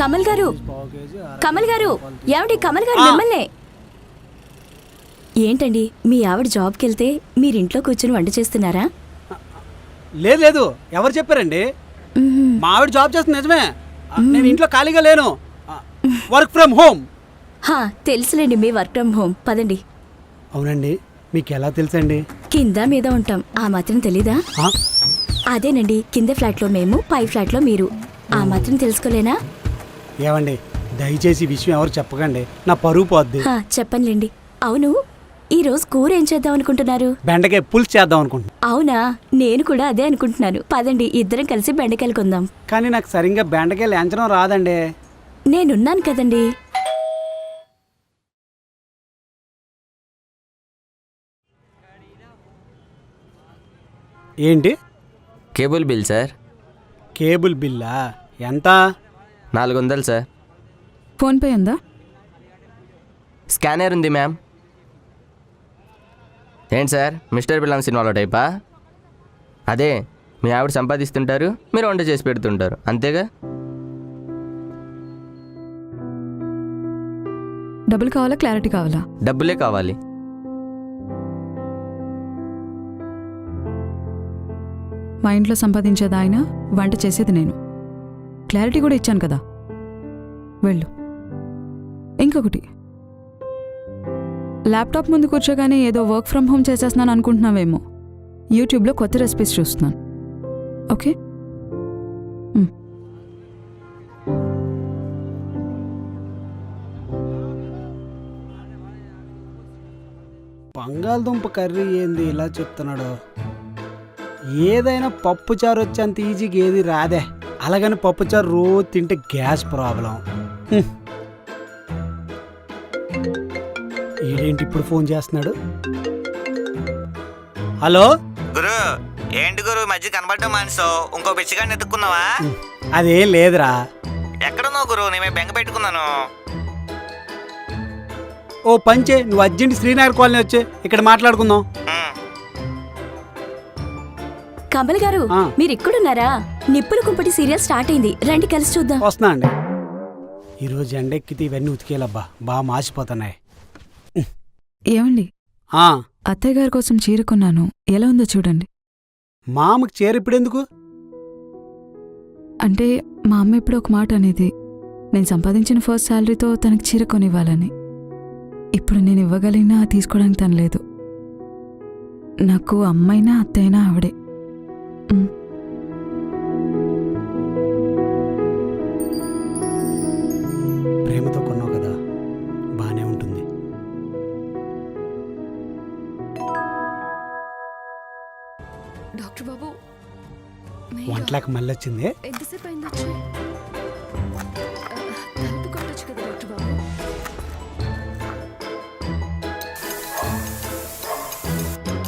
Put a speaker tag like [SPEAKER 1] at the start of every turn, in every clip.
[SPEAKER 1] కమల్ గారు, కమల్ గారు, ఏమండి కమల్ గారు మిమ్మల్నే. ఏంటండి మీ ఆవిడ జాబ్కి వెళ్తే మీరింట్లో కూర్చుని వంట చేస్తున్నారా?
[SPEAKER 2] లేదు లేదు, ఎవరు చెప్పారండి? మా ఆవిడ జాబ్ చేస్తుంది నిజమే, నేను ఇంట్లో ఖాళీగా లేను, వర్క్ ఫ్రమ్ హోమ్.
[SPEAKER 1] తెలుసులేండి మీ వర్క్ ఫ్రమ్ హోమ్. పదండి.
[SPEAKER 2] అవునండి, మీకు ఎలా తెలుసండి?
[SPEAKER 1] కింద మీద ఉంటాం, ఆ మాత్రం తెలీదా? అదేనండి, కింద ఫ్లాట్లో మేము, పై ఫ్లాట్లో మీరు, ఆ మాత్రం తెలుసుకోలేనా?
[SPEAKER 2] ఏవండి, దయచేసి విషయం ఎవరు చెప్పకండి, నా పరువు పోద్ది.
[SPEAKER 1] చెప్పనులేండి. అవును, ఈ రోజు కూర ఏం చేద్దాం అనుకుంటున్నారు?
[SPEAKER 2] బెండకాయ పులుసు చేద్దాం అనుకుంటున్నా.
[SPEAKER 1] అవునా, నేను కూడా అదే అనుకుంటున్నాను. పదండి, ఇద్దరం కలిసి బెండకాయలు కొందాం.
[SPEAKER 2] కానీ నాకు సరిగ్గా బెండకాయలు ఎంచడం రాదండి.
[SPEAKER 1] నేనున్నాను కదండి.
[SPEAKER 2] ఏంటి?
[SPEAKER 3] Cable bill sir.
[SPEAKER 2] కేబుల్ బిల్లా? ఎంత?
[SPEAKER 3] 400 సార్.
[SPEAKER 4] ఫోన్పే ఉందా?
[SPEAKER 3] స్కానర్ ఉంది మ్యామ్. ఏంటి సార్, మిస్టర్ బిల్లాంగ్ సినిమాలో టైపా? అదే, మీ ఆవిడ సంపాదిస్తుంటారు, మీరు వంట చేసి పెడుతుంటారు, అంతేగా?
[SPEAKER 4] డబ్బులు కావాలా, క్లారిటీ కావాలా?
[SPEAKER 3] డబ్బులే కావాలి.
[SPEAKER 4] మా ఇంట్లో సంపాదించేది ఆయన, వంట చేసేది నేను. క్లారిటీ కూడా ఇచ్చాను కదా, వెళ్ళు. ఇంకొకటి, ల్యాప్టాప్ ముందు కూర్చోగానే ఏదో వర్క్ ఫ్రమ్ హోమ్ చేసేస్తున్నాను అనుకుంటున్నావేమో. యూట్యూబ్లో కొత్త రెసిపీస్ చూస్తున్నాను, ఓకే?
[SPEAKER 2] బంగాళదుంప కర్రీ ఏంది ఇలా చెప్తున్నాడు? ఏదైనా పప్పుచారు వచ్చేంత ఈజీగా ఏది రాదే. అలాగని పప్పుచారు రోజు తింటే గ్యాస్ ప్రాబ్లం. ఏంటి ఇప్పుడు ఫోన్ చేస్తున్నాడు? హలో
[SPEAKER 5] గురు, ఏంటి గురు మధ్య కనబడ్డం మనసు? ఇంకో పిచ్చిగాన్ని ఎత్తుక్కున్నావా?
[SPEAKER 2] అదేం లేదురా.
[SPEAKER 5] ఎక్కడున్నావు గురు? నేమే బెంగ పెట్టుకున్నాను.
[SPEAKER 2] ఓ పంచే, నువ్వు అర్జెంట్ శ్రీనగర్ కాలనీ వచ్చే, ఇక్కడ మాట్లాడుకుందాం.
[SPEAKER 1] కమల్ గారు, మీరు ఇక్కడున్నారా? నిప్పుల కుంపటి సీరియల్ స్టార్ట్ అయింది, రండి కలిసి చూద్దాం.
[SPEAKER 2] వస్తున్నా అండి. ఈరోజు ఎండెక్కితే ఇవన్నీ ఉతికేలబ్బా, బాగా మాసిపోతున్నాయి.
[SPEAKER 4] ఏమండి, అత్తయ్య గారి కోసం చీర కొన్నాను, ఎలా ఉందో చూడండి.
[SPEAKER 2] మామకి చీర ఇప్పుడెందుకు?
[SPEAKER 4] అంటే మా అమ్మ ఇప్పుడు ఒక మాట అనేది, నేను సంపాదించిన ఫస్ట్ శాలరీతో తనకి చీర కొనివ్వాలని. ఇప్పుడు నేను ఇవ్వగలిగినా తీసుకోవడానికి తను లేదు. నాకు అమ్మైనా అత్తయ్యనా ఆవిడే.
[SPEAKER 2] ప్రేమతో కొన్నావు కదా, బానే ఉంటుంది.
[SPEAKER 6] డాక్టర్ బాబు,
[SPEAKER 2] వంటలకు మళ్ళీ వచ్చింది.
[SPEAKER 6] ఎంతసేపు అయింది వచ్చి? తలుపు కొట్టొచ్చు కదా డాక్టర్ బాబు.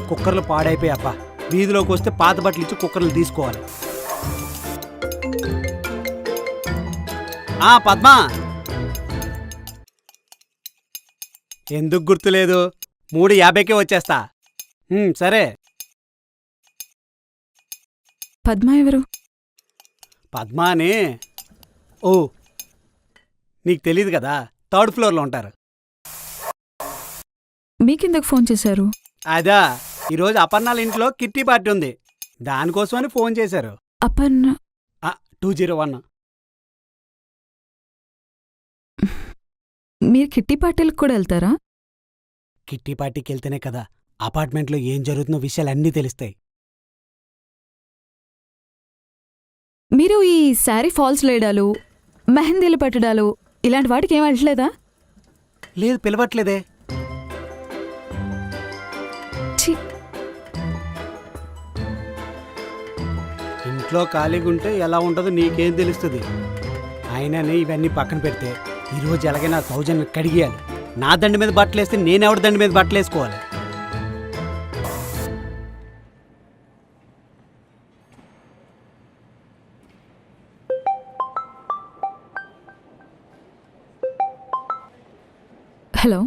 [SPEAKER 2] కుక్కర్లు పాడైపోయి అప్ప, వీధిలోకి వస్తే పాత బట్టలు ఇచ్చి కుక్కర్లు తీసుకోవాలి. పద్మా, ఎందుకు గుర్తులేదు? 3:50కే వచ్చేస్తా. సరే.
[SPEAKER 4] పద్మా ఎవరు?
[SPEAKER 2] పద్మాని, ఓ నీకు తెలీదు కదా, 3rd ఫ్లోర్లో ఉంటారు.
[SPEAKER 4] మీకెందుకు ఫోన్ చేశారు?
[SPEAKER 2] అదా, ఈరోజు అపర్ణాల ఇంట్లో కిట్టి పార్టీ ఉంది, దానికోసమని ఫోన్ చేశారు.
[SPEAKER 4] అపర్ణ
[SPEAKER 2] 201.
[SPEAKER 4] మీరు కిట్టి పార్టీలకు కూడా వెళ్తారా?
[SPEAKER 2] కిట్టి పార్టీకి వెళ్తేనే కదా అపార్ట్మెంట్లో ఏం జరుగుతుందో విషయాలన్నీ తెలుస్తాయి.
[SPEAKER 4] మీరు ఈ శారీ ఫాల్స్ లేయడాలు, మెహందీలు పెట్టడాలు, ఇలాంటి వాటికి ఏం వెళ్ళలేదా?
[SPEAKER 2] లేదు, పిలవట్లేదే. ఇంట్లో ఖాళీగా ఉంటే ఎలా ఉంటుందో నీకేం తెలుస్తుంది? అయిననే ఇవన్నీ పక్కన పెడితే ఈరోజు ఎలాగైనా 1000 కడిగేయాలి. నా దండి మీద బట్టలు వేస్తే నేనెవరి దండి మీద బట్టలు వేసుకోవాలి?
[SPEAKER 4] హలో.